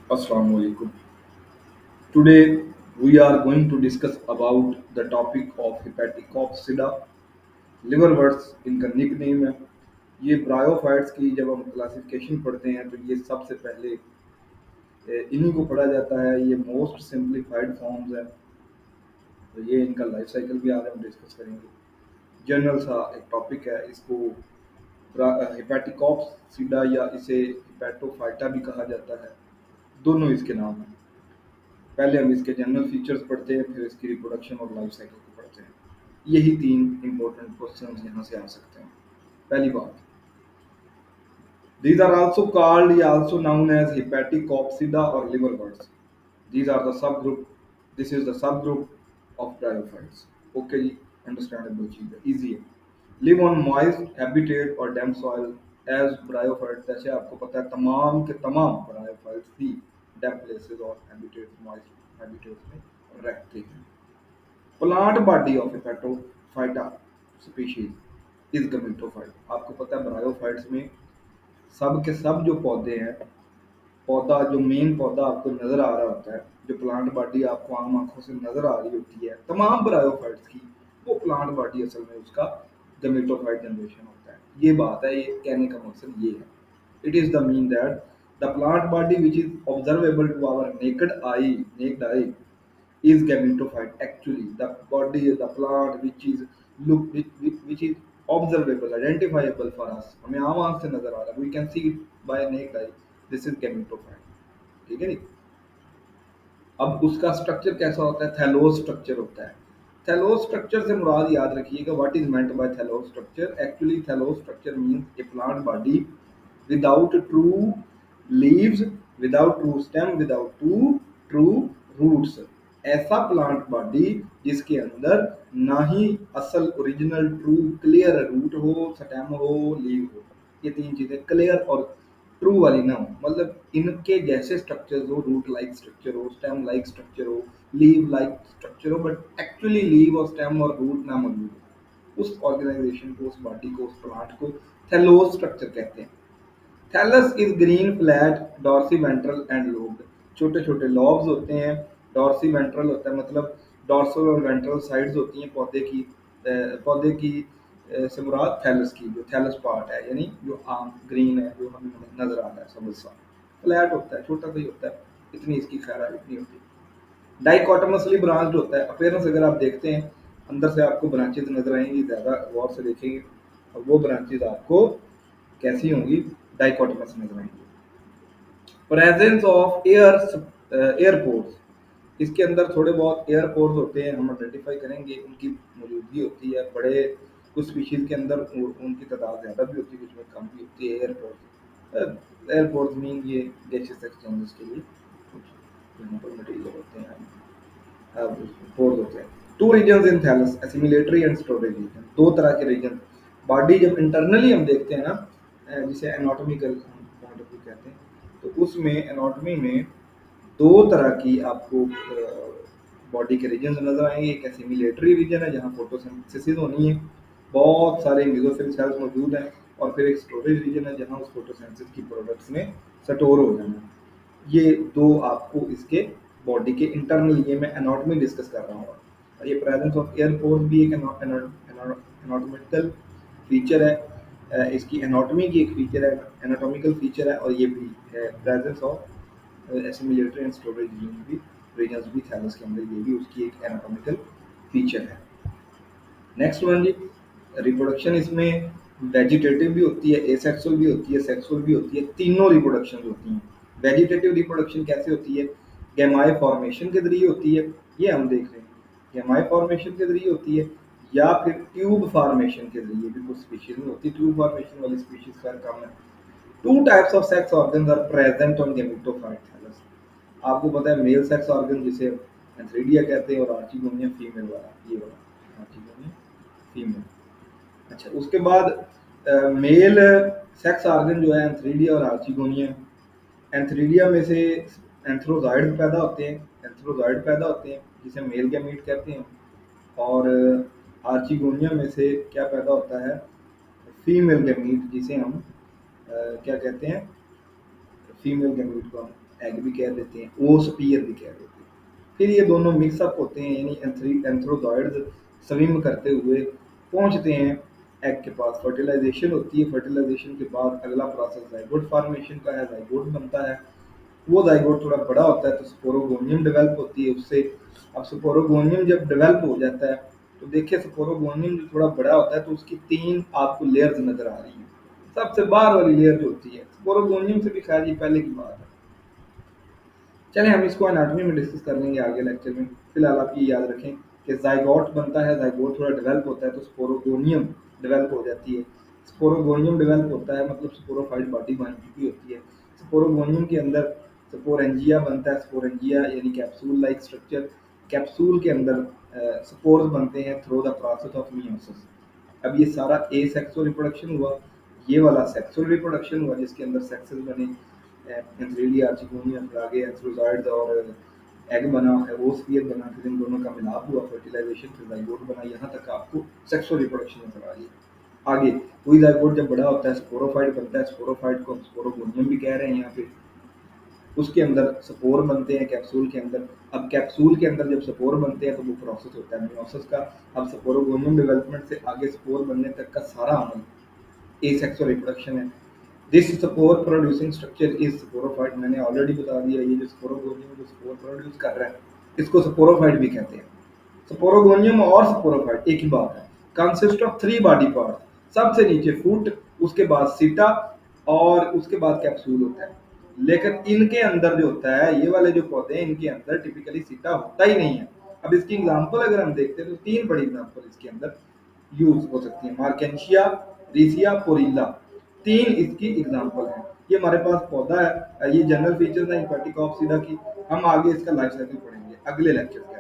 Assalamu alaikum. Today we are going to discuss about the topic of hepatic coccidia. Liver words इनका nick name है। ये bryophytes की जब हम classification पढ़ते हैं तो ये सबसे पहले इन्हीं को पढ़ा जाता है। ये मोस्ट सिंप्लीफाइड फॉर्म्स है। तो ये इनका लाइफ साइकिल भी आज हम डिस्कस करेंगे। जनरल सा एक टॉपिक है। इसको हेपेटिकॉक्सिडा या इसे हेपेटोफाइटा भी कहा जाता है। दोनों इसके नाम हैं। पहले हम इसके जनरल फीचर्स पढ़ते हैं, फिर इसकी रिप्रोडक्शन और लाइफ साइकिल को पढ़ते हैं। यही तीन इंपॉर्टेंट क्वेश्चंस यहाँ से आ सकते हैं। पहली बात, these are also called या also known as hepatic coccidia or liver words. These are the subgroup. This is the subgroup of bryophytes. Okay ji, understandable चीज है, easy है। Live on moist habitat और damp soil as bryophytes। जैसे आपको पता है तमाम के तमाम bryophytes भी damp places और habitats, moist habitats में रहते हैं। Plant body of Hepatophyta species is gametophyte. आपको पता है ब्रायोफाइट्स में सब के सब जो पौधे हैं, पौधा जो मेन पौधा आपको नजर आ रहा होता है, जो प्लांट बॉडी आपको आम आंखों से नजर आ रही होती है तमाम ब्रायोफाइट्स की, वो प्लांट बॉडी असल में उसका गमेटोफाइट जनरेशन होता है। ये बात है, ये कहने का मकसद ये है। It is the mean that the plant body which is observable to our naked eye is gametophyte. Actually the body, the plant which is which is observable, identifiable for us, हमें आम आंख से नजर आ रहा है, we can see it by naked eye, this is gametophyte। ठीक है नी। अब उसका स्ट्रक्चर कैसा होता है? थैलोस स्ट्रक्चर होता है। थैलोस स्ट्रक्चर से मुराद याद रखिएगा, what is meant by thallus structure. Actually thallus structure means a plant body without true leaves, without true stem, without true roots. ऐसा प्लांट बॉडी जिसके अंदर ना ही असल ओरिजिनल ट्रू क्लियर रूट हो, स्टेम हो, लीव हो। ये तीन चीजें क्लियर और ट्रू वाली ना हो, मतलब इनके जैसे स्ट्रक्चर हो, रूट लाइक स्ट्रक्चर हो, स्टेम लाइक स्ट्रक्चर हो, लीव लाइक स्ट्रक्चर हो, बट एक्चुअली लीव और स्टेम और रूट ना मौजूद हो। उस ऑर्गेनाइजेशन को, उस बॉडी को, उस प्लांट को थैलोस स्ट्रक्चर कहते हैं। Thallus is green flat dorsiventral and lobed. छोटे छोटे लॉब्स होते हैं, डॉर्सी वेंट्रल होता है, मतलब डॉर्सल और वेंट्रल साइड्स होती हैं पौधे की। पौधे की से मुराद थैलस की, जो थैलस पार्ट है, यानी जो आम ग्रीन है, जो हमें नजर आ रहा है सबज सा। फ्लैट होता है, छोटा सा ही होता है, इतनी इसकी खैर इतनी होती है। डाइकोटमसली ब्रांच्ड होता है। अपीयरेंस अगर आप देखते हैं, अंदर से आपको ब्रांचेज नजर आएंगी, ज्यादा गौर से देखेंगे और वो ब्रांचेज आपको कैसी होंगी? डाइकोटमस नजर आएंगी। Presence of airports. इसके अंदर थोड़े बहुत एयरपोर्ट्स होते हैं, हम आइडेंटिफाई करेंगे, उनकी मौजूदगी होती है। बड़े कुछ स्पीशीज के अंदर उनकी तादाद ज़्यादा भी होती है, कुछ में कम भी होती है। एयरपोर्ट्स मीन ये गैसेस एक्सचेंजेस के लिए कुछ यहाँ पर मटेरियल होते हैं, पोर्स होते हैं। Two region in thallus, assimilatory and storage region. दो तरह के रीजन बॉडी जब इंटरनली हम देखते हैं ना, जिसे एनाटॉमिकल पॉइंट ऑफ व्यू कहते हैं, तो उसमें एनाटॉमी में दो तरह की आपको बॉडी के रीजन नजर आएंगे। एक एसिमिलेटरी रीजन है जहाँ फोटोसिंथेसिस होनी है, बहुत सारे मेसोफिल सेल्स मौजूद हैं, और फिर एक स्टोरेज रीजन है जहाँ उस फोटोसिंथेसिस की प्रोडक्ट्स में स्टोर हो जाना है। ये दो आपको इसके बॉडी के इंटरनल, ये मैं एनाटॉमी डिस्कस कर रहा हूँ। और ये प्रेजेंस ऑफ एयर फोर्स भी एक एनाटॉमिकल फीचर है, इसकी एनाटॉमी की एक फीचर है, एनाटॉमिकल फीचर है। और ये भी है presence of assimilatory and storage regions भी थैलस के अंदर, ये भी उसकी एक एनाटॉमिकल फीचर है। नेक्स्ट वन जी, रिप्रोडक्शन इसमें वेजिटेटिव भी होती है, एसेक्सुअल भी होती है, सेक्सुअल भी होती है, तीनों रिप्रोडक्शन होती हैं। वेजिटेटिव रिप्रोडक्शन कैसे होती है? गैमाई फॉर्मेशन के जरिए होती है, ये हम देख रहे हैं, गैमाई फॉर्मेशन के जरिए होती है, या फिर ट्यूब फॉर्मेशन के जरिए भी कुछ स्पीशीज में होती है। ट्यूब फॉर्मेशन वाली स्पीशीज का कम है। Two types of sex organs are present on gametophyte thallus. आपको पता है मेल सेक्स ऑर्गन जिसे एंथ्रीडिया कहते हैं, और आर्चिगोनिया फीमेल वाला, ये वाला आर्चिगोनिया फीमेल। अच्छा, उसके बाद मेल सेक्स ऑर्गन जो है एंथ्रीडिया और आर्चिगोनिया। एंथ्रीडिया में से एंथ्रोजाइड पैदा होते हैं, एंथ्रोजाइड पैदा होते हैं जिसे मेल गैमीट कहते हैं। और आर्चिगोनिया में से क्या पैदा होता है? फीमेल गैमीट, जिसे हम क्या कहते हैं? फीमेल गैमीट को हम एग भी कह देते हैं, ओस्पियर भी कह देते हैं। फिर ये दोनों मिक्सअप होते हैं, यानी एंथ्रोजॉइड्स स्विम करते हुए पहुंचते हैं एग के पास। फर्टिलाइजेशन होती है, फर्टिलाइजेशन के बाद अगला प्रोसेस जाइगोट फॉर्मेशन का है, जाइगोट बनता है। वो जाइगोट थोड़ा बड़ा होता है तो स्पोरोगोनियम डेवलप होती है उससे। अब स्पोरोगोनियम जब डेवलप हो जाता है तो देखिए स्पोरोगोनियम जो थोड़ा बड़ा होता है तो उसकी 3 आपको लेयर्स नजर आ रही हैं। सबसे बाहर वाली लेयर जो होती है स्पोरोगोनियम से भी, खैर ये पहले की बात है। चलें हम इसको एनाटॉमी में डिस्कस कर लेंगे आगे लेक्चर में। फिलहाल आप ये याद रखें कि जाइगोट बनता है, जाइगोट थोड़ा डेवलप होता है तो स्पोरोगोनियम डेवलप हो जाती है। स्पोरोगोनियम डेवलप होता है मतलब स्पोरोफाइट बॉडी बन चुकी होती है। स्पोरोगोनियम के अंदर स्पोरेंजिया बनता है, स्पोरेंजिया यानी कैप्सूल लाइक स्ट्रक्चर। कैप्सूल के अंदर स्पोर्स बनते हैं through the process of meiosis. अब ये सारा ए सेक्सुअल रिप्रोडक्शन हुआ, ये वाला सेक्सुअल रिप्रोडक्शन हुआ जिसके अंदर सेक्सेस बने, एंथ्रेलिया चिकूनिया फिर आगे एंथ्रोजॉइड्स और एग बना, ओस्फियर बना, फिर इन दोनों का मिलाप हुआ, फर्टिलाइजेशन, फिर जाइगोट बना। यहाँ तक आपको सेक्सुअल रिप्रोडक्शन नजर आ रही है। आगे वही जाइगोट जब बड़ा होता है स्पोरोफाइट बनता है, स्पोरोफाइट को हम स्पोरोगोनियम भी कह रहे हैं यहाँ पे। उसके अंदर स्पोर बनते हैं कैप्सूल के अंदर। अब कैप्सूल के अंदर जब स्पोर बनते हैं तो वो प्रोसेस होता है मियोसिस का। अब स्पोरोगोनियम डेवलपमेंट से आगे स्पोर बनने तक का सारा अमल एसेक्सुअल रिप्रोडक्शन है। This spore producing structure is sporophyte. मैंने ऑलरेडी बता दिया, ये जो स्पोरोगोनियम जो स्पोर प्रोड्यूस कर रहा है इसको स्पोरोफाइट भी कहते हैं। स्पोरोगोनियम और स्पोरोफाइट एक ही बात है। Consist of 3 body part. सबसे नीचे फूट, उसके बाद सीटा और उसके बाद कैप्सूल होता है। लेकिन इनके अंदर जो होता है, ये वाले जो पौधे हैं इनके अंदर टिपिकली सीटा होता ही नहीं है। अब इसकी एग्जांपल अगर हम देखते हैं तो 3 बड़ी एग्जांपल इसके अंदर यूज हो सकती है। मार्केंशिया, रिसिया, पोरिल्ला, 3 इसकी एग्जांपल है। ये हमारे पास पौधा है, ये जनरल फीचर्स है हेपेटिक ऑक्सीडा की। हम आगे इसका लाइफ साइकिल पढ़ेंगे अगले लेक्चर के